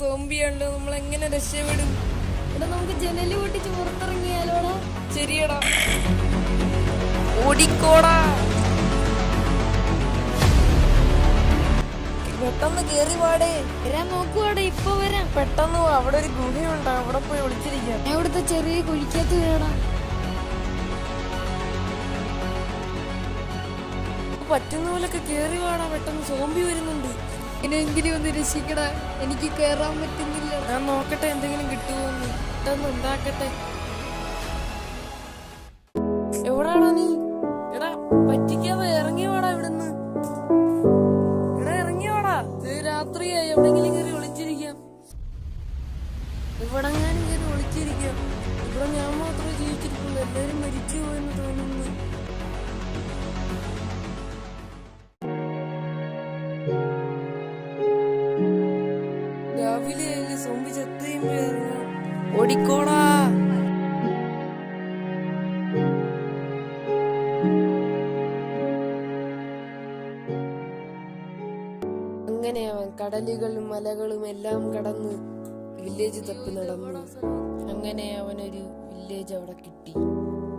സോംബിയാണല്ലോ, നമ്മൾ എങ്ങനെ രക്ഷപ്പെടും? എടാ നമുക്ക് ജനല് പൊട്ടിച്ച് പുറത്തിറങ്ങിയാലോടാ. ശരിയടാ, ഓടിക്കോടാ. പെട്ടെന്ന് കേറി പാടേ. വരാൻ നോക്കുവാടാ, ഇപ്പൊ വരാം. പെട്ടെന്ന് അവിടെ ഒരു ഗുഹയുണ്ട്, അവിടെ പോയി ഒളിച്ചിരിക്കാം. ഞാൻ ഇവിടുത്തെ ചെറിയ കുഴിക്കകത്ത് വീഴടാ. പറ്റുന്ന പോലൊക്കെ കേറി പാടാ, പെട്ടെന്ന് സോംബി വരുന്നുണ്ട്. എങ്ങനെയെങ്കിലും ഒന്ന് രക്ഷിക്കടാ, എനിക്ക് കേറാൻ പറ്റുന്നില്ല. ഞാൻ നോക്കട്ടെ എന്തെങ്കിലും കിട്ടുമോന്ന്. പെട്ടെന്ന് ഉണ്ടാക്കട്ടെ. എവിടാണോ നീ? എടാ പറ്റിക്കാതെ ഇറങ്ങി വാടാ ഇവിടുന്ന്. എടാ ഇറങ്ങി വാടാ, രാത്രിയായി. എവിടെങ്കിലും കയറി ഒളിച്ചിരിക്കാം. ഇവിടെങ്ങാനും കയറി ഒളിച്ചിരിക്കാം. ഇവിടെ ഞാൻ മാത്രമേ ജീവിച്ചിരിക്കുള്ളൂ, എല്ലാവരും മരിച്ചു പോയെന്ന് തോന്നുന്നു. രാവിലെ സോംബി ചത്തുകയും ഓടിക്കോടാ. അങ്ങനെ അവൻ കടലുകളും മലകളും എല്ലാം കടന്ന് വില്ലേജ് തപ്പി നടന്നു. അങ്ങനെ അവനൊരു വില്ലേജ് അവിടെ കിട്ടി.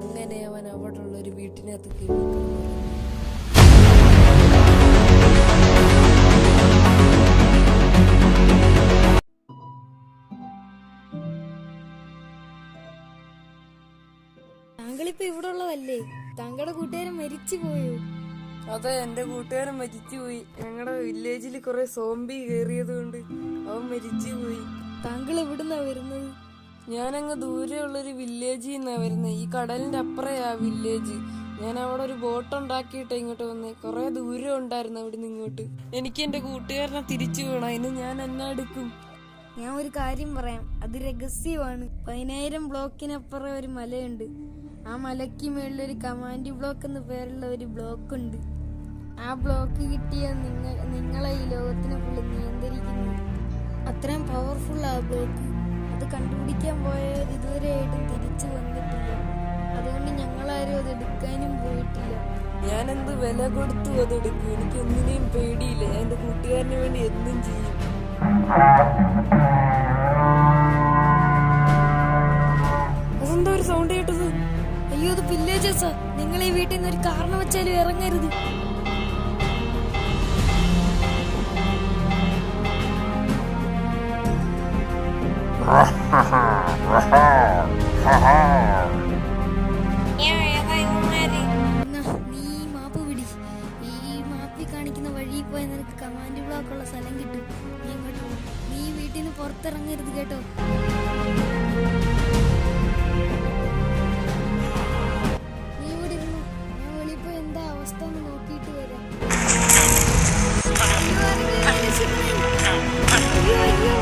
അങ്ങനെ അവൻ അവിടെ ഉള്ള ഒരു വീട്ടിനകത്ത് കയറി. താങ്കളിപ്പോ ഇവിടെ ഉള്ളതല്ലേ? താങ്കളുടെ കൂട്ടുകാരൻ മരിച്ചു പോയോ? അതെ, എന്റെ കൂട്ടുകാരൻ മരിച്ചുപോയി. ഞങ്ങളുടെ വില്ലേജിൽ കുറെ സോംബി കേറിയത് കൊണ്ട് അവൻ മരിച്ചുപോയി. താങ്കൾ എവിടുന്നാ വരുന്നത്? ഞാനങ്ങ് ദൂരെ ഉള്ളൊരു വില്ലേജിൽ നിന്നാ വരുന്നത്. ഈ കടലിന്റെ അപ്പുറയാ വില്ലേജ്. ഞാൻ അവിടെ ഒരു ബോട്ട് ഉണ്ടാക്കിയിട്ട് ഇങ്ങോട്ട് വന്നേ. കുറെ ദൂരം ഉണ്ടായിരുന്നു അവിടുന്ന് ഇങ്ങോട്ട്. എനിക്ക് എന്റെ കൂട്ടുകാരനെ തിരിച്ചു വേണം. അതിന് ഞാൻ എന്നാ എടുക്കും? ഞാൻ ഒരു കാര്യം പറയാം, അത് രഹസ്യമാണ്. 10,000 ബ്ലോക്കിനപ്പുറം ഒരു മലയുണ്ട്. ആ മലയ്ക്ക് മേളിലൊരു കമാൻഡ് ബ്ലോക്ക് എന്ന് പേരുള്ള ഒരു ബ്ലോക്ക് ഉണ്ട്. ആ ബ്ലോക്ക് കിട്ടിയ നിങ്ങളെ ഈ ലോകത്തിനെ ഫുള്ള് നിയന്ത്രിക്കുന്നു. അത്രയും പവർഫുൾ ആ ബ്ലോക്ക്. അത് കണ്ടുപിടിക്കാൻ പോയവർ ഇതുവരെയായിട്ടും തിരിച്ചു വന്നിട്ടില്ല. അതുകൊണ്ട് ഞങ്ങളാരും അത് എടുക്കാനും പോയിട്ടില്ല. ഞാൻ എന്ത് വില കൊടുത്തു അതെടുക്കും? എനിക്ക് ഒന്നിനെയും പേടിയില്ല. ഞാൻ എന്റെ കൂട്ടുകാരന് വേണ്ടി എന്തും ചെയ്യും. അതെന്താ ഒരു സൗണ്ട് കേട്ടത്? അയ്യോ, അത് വില്ലേജസാ. നിങ്ങൾ ഈ വീട്ടിൽ നിന്ന് ഒരു കാരണം വെച്ചാലും ഇറങ്ങരുത്. നീ മാപ്പ് പിടി. ഈ മാപ്പിൽ കാണിക്കുന്ന വഴി പോയി നിനക്ക് കമാൻഡ് ബ്ലോക്ക് ഉള്ള സ്ഥലം കിട്ടും. നീ ഇങ്ങോട്ട് പോ. നീ വീട്ടിൽ നിന്ന് പുറത്തിറങ്ങരുത് കേട്ടോ. നീ ഇവിടെ ഇരുന്നു, ഞാൻ വെളിയിൽ പോയി എന്താ അവസ്ഥ എന്ന് നോക്കിയിട്ട് വരാം. അയ്യോ.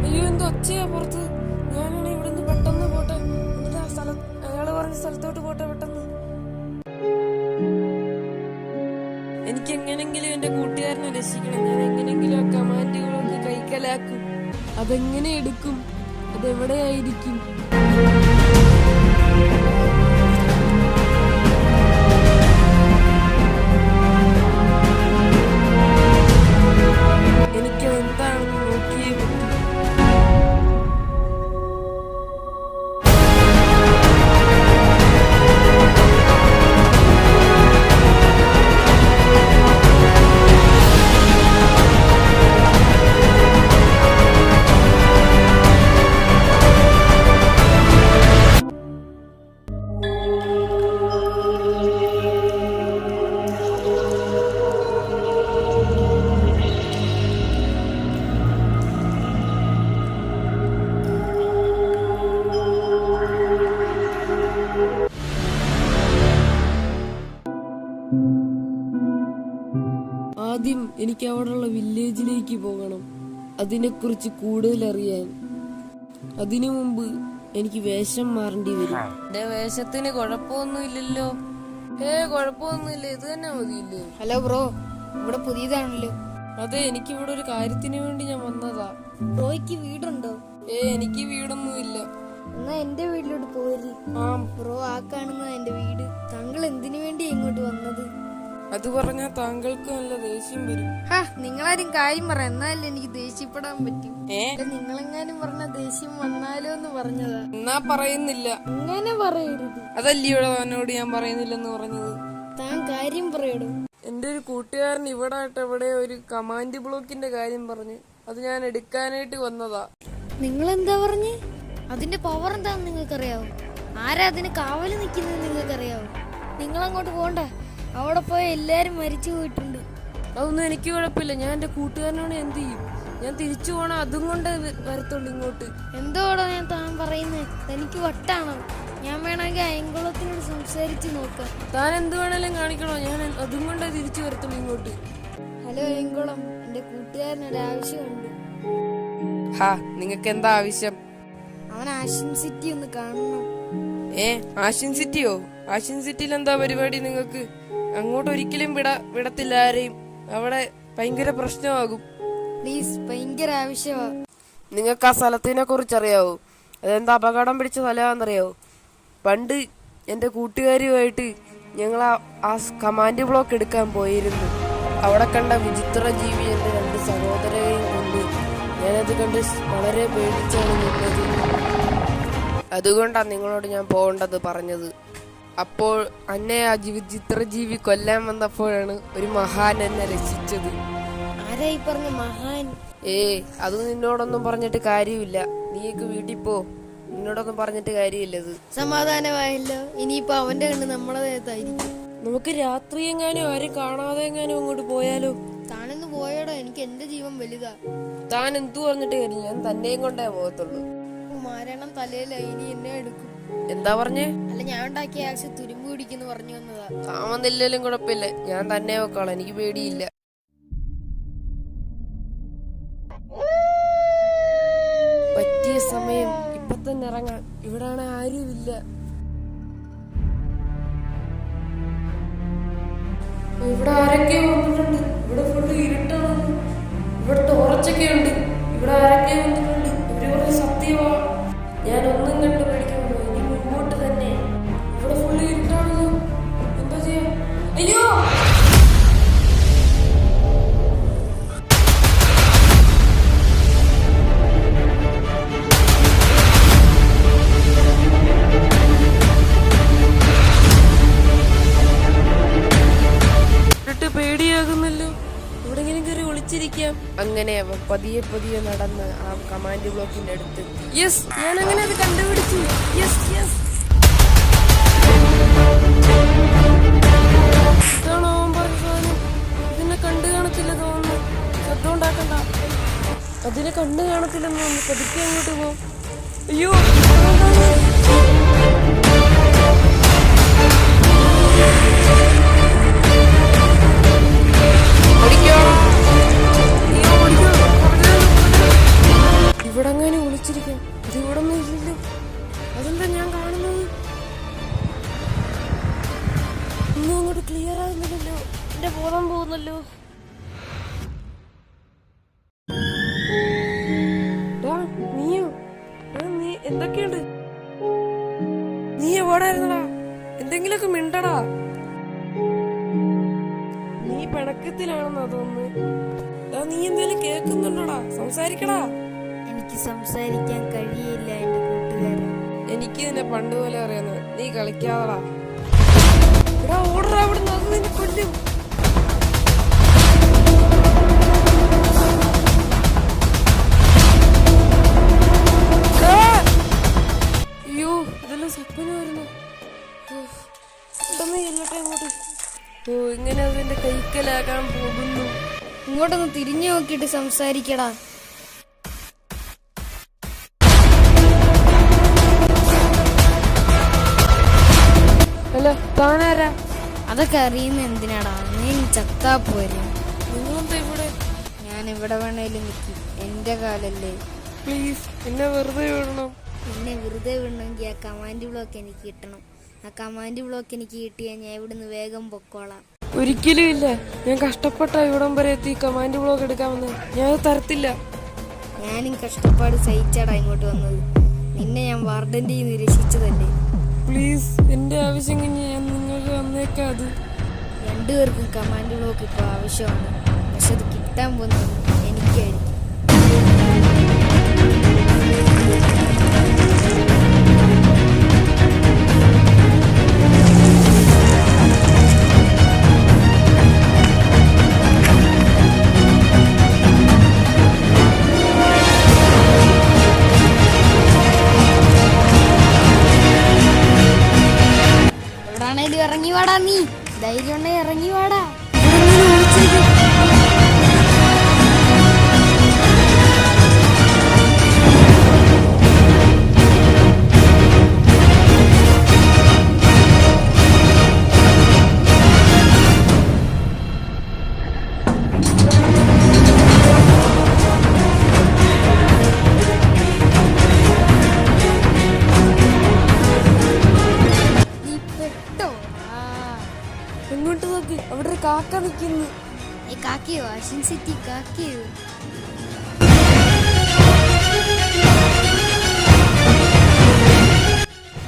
അയ്യോ, എന്തോ ഒച്ചയാ പുറത്ത്. ഞാനാണ് ഇവിടുന്ന് പെട്ടെന്ന് പോട്ടെ. എന്നിട്ട് ആ സ്ഥലം, അയാള് പറഞ്ഞ സ്ഥലത്തോട്ട് പോട്ടെ പെട്ടെന്ന്. എനിക്ക് എങ്ങനെങ്കിലും എന്റെ കൂട്ടുകാരനെ രക്ഷിക്കണം. ഞാൻ എങ്ങനെങ്കിലും ആ കമാൻഡുകളൊക്കെ കൈക്കലാക്കും. അതെങ്ങനെ എടുക്കും? അതെവിടെയായിരിക്കും? എനിക്ക് എന്താണെന്ന് നോക്കിയേ പറ്റൂ. ആദ്യം എനിക്ക് അവിടെയുള്ള വില്ലേജിലേക്ക് പോകണം, അതിനെക്കുറിച്ച് കൂടുതൽ അറിയാൻ. അതിനു മുമ്പ് എനിക്ക് വേഷം മാറേണ്ടി വരും. എന്റെ വേഷത്തിന് കുഴപ്പമൊന്നുമില്ലല്ലോ. കുഴപ്പമൊന്നുമില്ല, ഇത് തന്നെ മതിയില്ലേ? ഹലോ ബ്രോ, ഇവിടെ പുതിയതാണല്ലോ. അതെ, എനിക്കിവിടെ ഒരു കാര്യത്തിന് വേണ്ടി ഞാൻ വന്നതാ. ബ്രോയ്ക്ക് വീടുണ്ടോ? എനിക്ക് വീടൊന്നുമില്ല. എന്നാ എന്റെ വീട്ടിലോട്ട് പോര്. ബ്രോ, ആ കാണുന്ന എന്റെ വീട്. താങ്കൾ എന്തിനു വേണ്ടി ഇങ്ങോട്ട് വന്നത്? അത് പറഞ്ഞാ താങ്കൾക്ക് നല്ല ദേഷ്യം വരും. നിങ്ങളാരും കാര്യം പറ, എന്നാലും എനിക്ക് ദേഷ്യപ്പെടാൻ പറ്റും. നിങ്ങളെങ്ങാനും പറഞ്ഞ ദേഷ്യം വന്നാലോ എന്ന് പറഞ്ഞതാ. എന്നാ പറയുന്നില്ല. അങ്ങനെ പറയരുത്. അതല്ലയോടെ അവനോട് ഞാൻ പറയുന്നില്ലെന്ന് പറഞ്ഞത്. താൻ കാര്യം പറയടോ. എന്റെ ഒരു കൂട്ടുകാരൻ ഇവിടെ ആയിട്ട് എവിടെ ഒരു കമാൻഡ് ബ്ലോക്കിന്റെ കാര്യം പറഞ്ഞു. അത് ഞാൻ എടുക്കാനായിട്ട് വന്നതാ. നിങ്ങളെന്താ പറഞ്ഞേ? അതിന്റെ പവർ എന്താന്ന് നിങ്ങൾക്കറിയാവോ? ആരാ അതിന് കാവല് നിൽക്കുന്നത് നിങ്ങൾക്കറിയാവോ? നിങ്ങളങ്ങോട്ട് പോണ്ട. അവിടെ പോയ എല്ലാരും മരിച്ചു പോയിട്ടുണ്ട്. അതൊന്നും എനിക്ക് കുഴപ്പമില്ല. ഞാൻ എന്റെ കൂട്ടുകാരനോട് എന്ത് ചെയ്യും? ഞാൻ തിരിച്ചു പോണ അതും കൊണ്ട് വരത്തുള്ളൂ ഇങ്ങോട്ട്. എന്തോടോ ഞാൻ താൻ പറയുന്നത്? എനിക്ക് വട്ടാണോ? ഞാൻ വേണമെങ്കിൽ അയങ്കുളത്തിനോട് സംസാരിച്ച് നോക്കാം. താൻ എന്ത് വേണേലും കാണിക്കണോ? ഞാൻ അതും കൊണ്ടേ തിരിച്ചു വരത്തുള്ളൂ ഇങ്ങോട്ട്. ഹലോ അയങ്കുളം, എന്റെ കൂട്ടുകാരനൊരു ആവശ്യമുണ്ട്. നിങ്ങക്ക് എന്താ ആവശ്യം? അവൻ ആഷ്യൻ സിറ്റി ഒന്ന് കാണണം. ആഷ്യൻ സിറ്റിയോ? ആഷ്യൻ സിറ്റിയിൽ എന്താ പരിപാടി നിങ്ങൾക്ക്? അങ്ങോട്ട് ഒരിക്കലും വിടത്തില്ല ആരെയും. അവിടെ ഭയങ്കര പ്രശ്നമാകും. പ്ലീസ്, ഭയങ്കര ആവശ്യമാ. നിങ്ങൾക്ക് ആ സ്ഥലത്തിനെ കുറിച്ച് അറിയാവോ? അതെന്താ അപകടം പിടിച്ച സ്ഥലമാണെന്നറിയാവോ? പണ്ട് എൻ്റെ കൂട്ടുകാരുമായിട്ട് ഞങ്ങൾ ആ കമാൻഡ് ബ്ലോക്ക് എടുക്കാൻ പോയിരുന്നു. അവിടെ കണ്ട വിചിത്ര ജീവി എൻ്റെ 2 സഹോദരരെയും കൊണ്ട് ഞാനത് കണ്ട് വളരെ പേടിച്ചാണ് നിന്നത്. അതുകൊണ്ടാണ് നിങ്ങളോട് ഞാൻ പോകേണ്ടത് പറഞ്ഞത്. അപ്പോൾ എന്നെ ആ വിചിത്ര ജീവി കൊല്ലാൻ വന്നപ്പോഴാണ് ഒരു മഹാൻ എന്നെ രക്ഷിച്ചത്. ആരായി പറഞ്ഞ മഹാൻ? അത് നിന്നോടൊന്നും പറഞ്ഞിട്ട് കാര്യമില്ല. നീക്ക് വീട്ടിൽ പോ. നിന്നോടൊന്നും പറഞ്ഞിട്ട് കാര്യമില്ലത്. സമാധാനമായല്ലോ. ഇനിയിപ്പോ അവന്റെ കണ്ണ് നമ്മളെ ദേഹത്തായിരിക്കും. നമുക്ക് രാത്രി എങ്ങാനും ആരും കാണാതെ എങ്ങാനും അങ്ങോട്ട് പോയാലോ? താനൊന്ന് പോയോടോ, എനിക്ക് എന്റെ ജീവൻ വലുതാ. താൻ എന്തു പറഞ്ഞിട്ട് കാര്യമില്ല. ഞാൻ തന്നെയും കൊണ്ടേ പോകത്തുള്ളൂ. മരണം തലയിലായി, ഇനി എന്നെ എടുക്കും. എന്താ പറഞ്ഞേ? അല്ല, ഞാൻ ഉണ്ടാക്കിയ ആക്ഷൻ തുരുമ്പ് പിടിക്കുന്നു പറഞ്ഞു വന്നതാ. താമന്നില്ലേലും കുഴപ്പമില്ല. ഞാൻ തന്നെ വെക്കാളാം. എനിക്ക് പേടിയില്ല. പറ്റിയ സമയം. ഇപ്പൊ തന്നെ ഇറങ്ങാം. ഇവിടാണ് ആരുമില്ല. ഇവിടെ ആരൊക്കെ വന്നിട്ടുണ്ട്. ഇവിടെ ഫുള്ള് ഇരുട്ടാണ്. ഇവിടെ ടോർച്ചൊക്കെ ഉണ്ട്. ഇവിടെ ആരൊക്കെ വന്നിട്ടുണ്ട്. ഇവര് പറഞ്ഞ സത്യമാ. ഞാൻ ഒന്നും കണ്ട് പേടിക്കുന്നു. ഇനി മുമ്പോട്ട് തന്നെ. ഇവിടെ ഫുള്ള് ഇരുട്ടാണല്ലോ. എന്താ ചെയ്യാ? അയ്യോ, പേടിയാകുന്നല്ലോ. എവിടെങ്കിലും കയറി ഒളിച്ചിരിക്കാം. അങ്ങനെ അവൻ പതിയെ പതിയെ നടന്ന് ആ കമാൻഡ് ബ്ലോക്കിന്റെ അടുത്ത്. യെസ്, ഞാൻ അങ്ങനെ അത് കണ്ടുപിടിച്ചു. Yes yes. ഇതാണോ അവൻ പറഞ്ഞ സാധനം? ഇതിനെ കണ്ടു കാണത്തില്ല തോന്നുന്നു. ശബ്ദം ഉണ്ടാക്കണ്ട. അതിനെ കണ്ടു കാണത്തില്ലെന്ന് തോന്നുന്നു. പതുക്കെ അങ്ങോട്ട് പോ. അയ്യോ, ഇവിടെ അങ്ങനെ ഒളിച്ചിരിക്കാം. ഇത് ഇവിടെ ഒന്നും ഇല്ലല്ലോ. അതെന്താ ഞാൻ കാണുന്നത്? ഒന്നും അങ്ങോട്ട് ക്ലിയർ ആകുന്നില്ലല്ലോ. എന്റെ ബോധം പോകുന്നല്ലോ. നീയോ? നീ എന്തൊക്കെയുണ്ട്? നീ എവിടെയായിരുന്നടാ? എന്തെങ്കിലുമൊക്കെ മിണ്ടടാ. നീ പിണക്കത്തിലാണെന്നാ തോന്നുന്നു. നീ എന്തെങ്കിലും കേൾക്കുന്നുണ്ടോടാ? സംസാരിക്കടാ. എനിക്ക് സംസാരിക്കാൻ കഴിയില്ല എന്റെ കൂട്ടുകാരൻ. എനിക്ക് നിന്നെ പണ്ട് പോലെ അറിയാവുന്നത്. നീ കളിക്കാതടാ. ഇവിടെ ഓടറാ. ഇവിടുന്ന് അത് നിന്നെ കൊല്ലും. അയ്യോ, ഇതെല്ലാം സ്വപ്നമായിരുന്നു. പെട്ടെന്ന് ചെല്ലട്ടെ അങ്ങോട്ട്. ഇങ്ങനെ അതിന്റെ കൈക്കലാകാൻ പോകുന്നു. ഇങ്ങോട്ടൊന്ന് തിരിഞ്ഞു നോക്കിയിട്ട് സംസാരിക്കടാ. അല്ല, താനാരാ? അതൊക്കെ അറിയുന്ന എന്തിനാടാ? നീ ചത്താ പോരെ. നിങ്ങളെന്താ ഇവിടെ? ഞാൻ ഇവിടെ വേണേലും നിൽക്കും. എന്റെ കാലല്ലേ. പ്ലീസ്, എന്നെ വെറുതെ വിടണം. എന്നെ വെറുതെ വിടണമെങ്കിൽ ആ കമാൻഡ് ബ്ലോക്ക് എനിക്ക് കിട്ടണം. ആ കമാൻഡ് ബ്ലോക്ക് എനിക്ക് കിട്ടിയാൽ ഞാൻ ഇവിടുന്ന് വേഗം പൊക്കോളാം. ഒരിക്കലും ഇല്ല. ഞാൻ കഷ്ടപ്പെട്ട ഇവിടം വരെ എത്തി കമാൻഡ് ബ്ലോക്ക് എടുക്കാമെന്ന്. ഞാൻ തരത്തില്ല. ഞാനും കഷ്ടപ്പാട് സഹിച്ചാടാ ഇങ്ങോട്ട് വന്നത്. നിന്നെ ഞാൻ വാർഡന്റെ നിരസിച്ചതല്ലേ? പ്ലീസ്, എന്റെ ആവശ്യം കഴിഞ്ഞ് ഞാൻ നിങ്ങൾക്ക് വന്നേക്കാം. അത് രണ്ടുപേർക്കും കമാൻഡ് ബ്ലോക്ക് ഇപ്പൊ ആവശ്യമാണ്. പക്ഷെ അത് കിട്ടാൻ പോകുന്നത് എനിക്കായിരിക്കും. എവിടാണേലും ഇറങ്ങി വാടാ, നീ ധൈര്യം ഉണ്ടെ ഇറങ്ങി വാടാ. എങ്ങോട്ട് നോക്ക്, അവിടെ ഒരു കാക്ക നിൽക്കുന്നു. കാക്കയോ? വാഷിംഗ് സിറ്റി കാക്കയോ?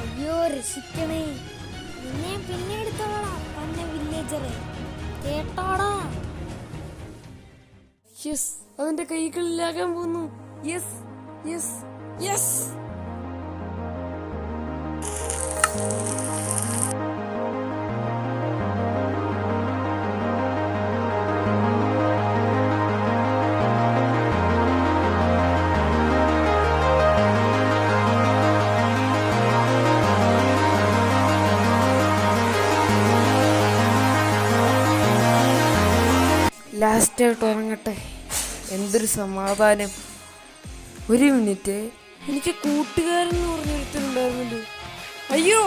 അയ്യോ രക്ഷിക്കണേ, നിന്നെ പിന്നെ എടുത്തോളാം തന്നെ വില്ലേജറെ, കേട്ടോടാ. യെസ്, അതിന്റെ കൈകളിലാകാൻ പോകുന്നു. Yes yes yes. ലാസ്റ്റായിട്ട് ഉറങ്ങട്ടെ. എന്തൊരു സമാധാനം. ഒരു മിനിറ്റ്, എനിക്ക് കൂട്ടുകാരൻ എന്ന് പറഞ്ഞൊരുത്തരുണ്ടായിരുന്നല്ലോ. അയ്യോ,